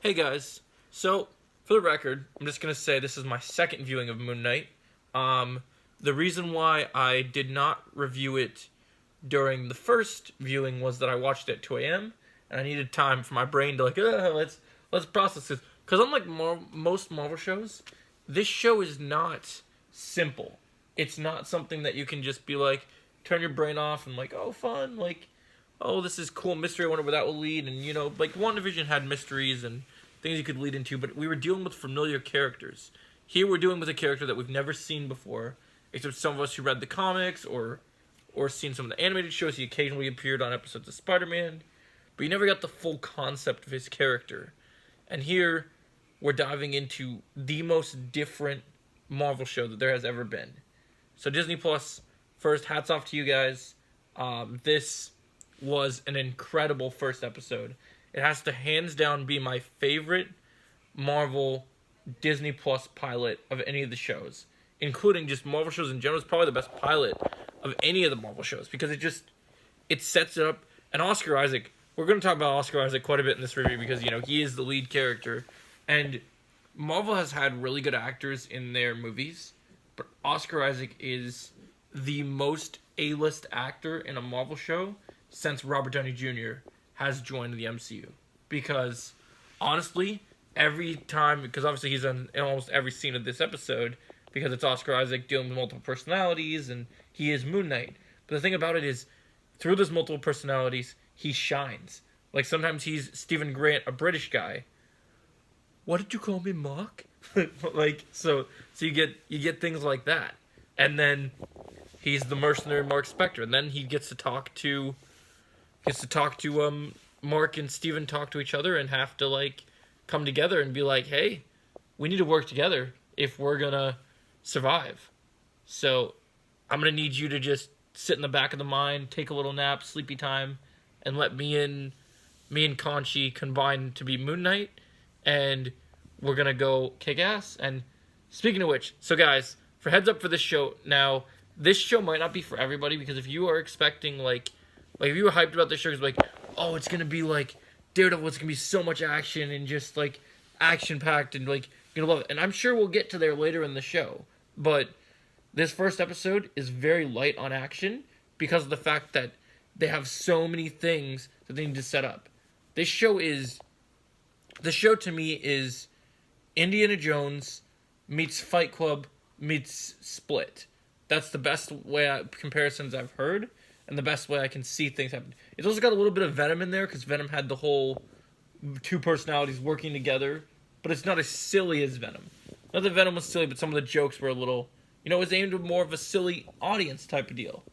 Hey guys, so for the record, I'm just gonna say this is my second viewing of Moon Knight. The reason why I did not review it during the first viewing was that I watched it at 2 a.m. and I needed time for my brain to let's process this. Because unlike most Marvel shows, this show is not simple. It's not something that you can just be like turn your brain off and like, oh, fun, like, oh, this is cool mystery. I wonder where that will lead. And like WandaVision had mysteries and things you could lead into, but we were dealing with familiar characters. Here we're dealing with a character that we've never seen before, except some of us who read the comics or seen some of the animated shows. He occasionally appeared on episodes of Spider-Man, but you never got the full concept of his character. And here we're diving into the most different Marvel show that there has ever been. So Disney Plus, first, hats off to you guys. This was an incredible first episode. It has to hands down be my favorite Marvel Disney Plus pilot of any of the shows, including just Marvel shows in general. It's probably the best pilot of any of the Marvel shows because it sets it up. And Oscar Isaac, we're going to talk about Oscar Isaac quite a bit in this review because he is the lead character, and Marvel has had really good actors in their movies, but Oscar Isaac is the most A-list actor in a Marvel show since Robert Downey Jr. has joined the MCU. Because, honestly, every time, because obviously he's in almost every scene of this episode, because it's Oscar Isaac dealing with multiple personalities, and he is Moon Knight. But the thing about it is, through those multiple personalities, he shines. Like, sometimes he's Stephen Grant, a British guy. What did you call me, Mark? So you get things like that. And then he's the mercenary Mark Spector, and then he gets to talk to Mark and Steven talk to each other and have to like come together and be like, hey, we need to work together if we're gonna survive. So I'm gonna need you to just sit in the back of the mine, take a little nap, sleepy time, and let me and Conchi combine to be Moon Knight, and we're gonna go kick ass. And speaking of which, so guys, for heads up for this show, now this show might not be for everybody, because if you are expecting like if you were hyped about this show, it's like, oh, it's gonna be like Daredevil, it's gonna be so much action and just like action packed and like you're gonna love it. And I'm sure we'll get to there later in the show, but this first episode is very light on action because of the fact that they have so many things that they need to set up. The show to me is Indiana Jones meets Fight Club meets Split. That's the best comparisons I've heard, and the best way I can see things happen. It's also got a little bit of Venom in there, because Venom had the whole two personalities working together, but it's not as silly as Venom. Not that Venom was silly, but some of the jokes were a little, it was aimed at more of a silly audience type of deal.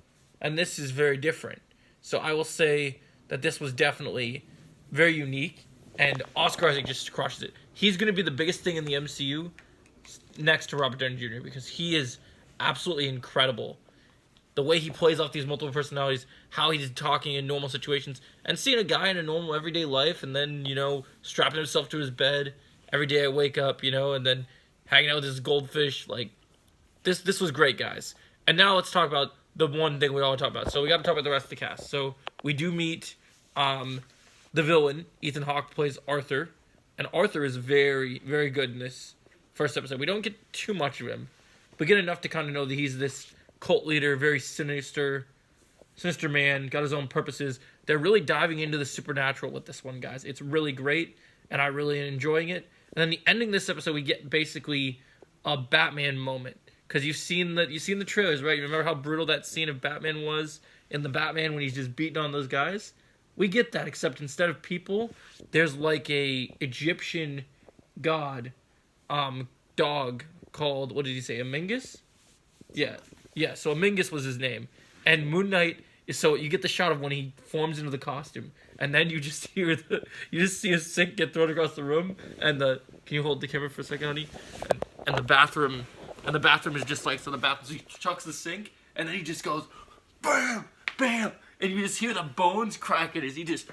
And this is very different. So I will say that this was definitely very unique, and Oscar Isaac just crushes it. He's going to be the biggest thing in the MCU next to Robert Downey Jr. because he is absolutely incredible. The way he plays off these multiple personalities, how he's talking in normal situations, and seeing a guy in a normal everyday life, and then, strapping himself to his bed every day I wake up, and then hanging out with his goldfish, like, this was great, guys. And now let's talk about the one thing we all talk about. So we got to talk about the rest of the cast. So we do meet the villain. Ethan Hawke plays Arthur, and Arthur is very, very good in this first episode. We don't get too much of him, but get enough to kind of know that he's this cult leader, very sinister man, got his own purposes. They're really diving into the supernatural with this one, guys. It's really great, and I really am enjoying it. And then the ending of this episode, we get basically a Batman moment, because you've seen the trailers, right? You remember how brutal that scene of Batman was in the Batman when he's just beating on those guys? We get that, except instead of people, there's like a Egyptian god dog called, what did he say, Amingus? Yeah, so Amingus was his name. And Moon Knight is, so you get the shot of when he forms into the costume, and then you just see a sink get thrown across the room, and can you hold the camera for a second, honey? And the bathroom is just like, so he chucks the sink, and then he just goes, bam, bam, and you just hear the bones cracking as he just,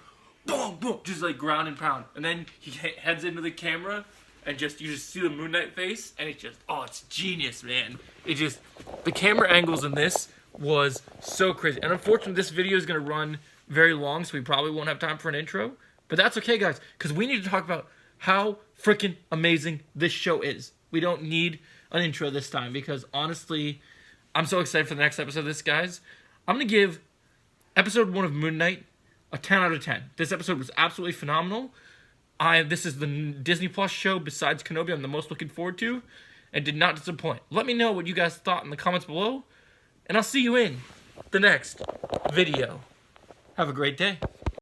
boom, boom, just like ground and pound. And then he heads into the camera, and you just see the Moon Knight face, and it's just, it's genius, man. The camera angles in this was so crazy. And unfortunately, this video is going to run very long, so we probably won't have time for an intro. But that's okay, guys, because we need to talk about how freaking amazing this show is. We don't need an intro this time because honestly, I'm so excited for the next episode of this, guys. I'm going to give episode 1 of Moon Knight a 10 out of 10. This episode was absolutely phenomenal. This is the Disney Plus show besides Kenobi I'm the most looking forward to, and did not disappoint. Let me know what you guys thought in the comments below, and I'll see you in the next video. Have a great day.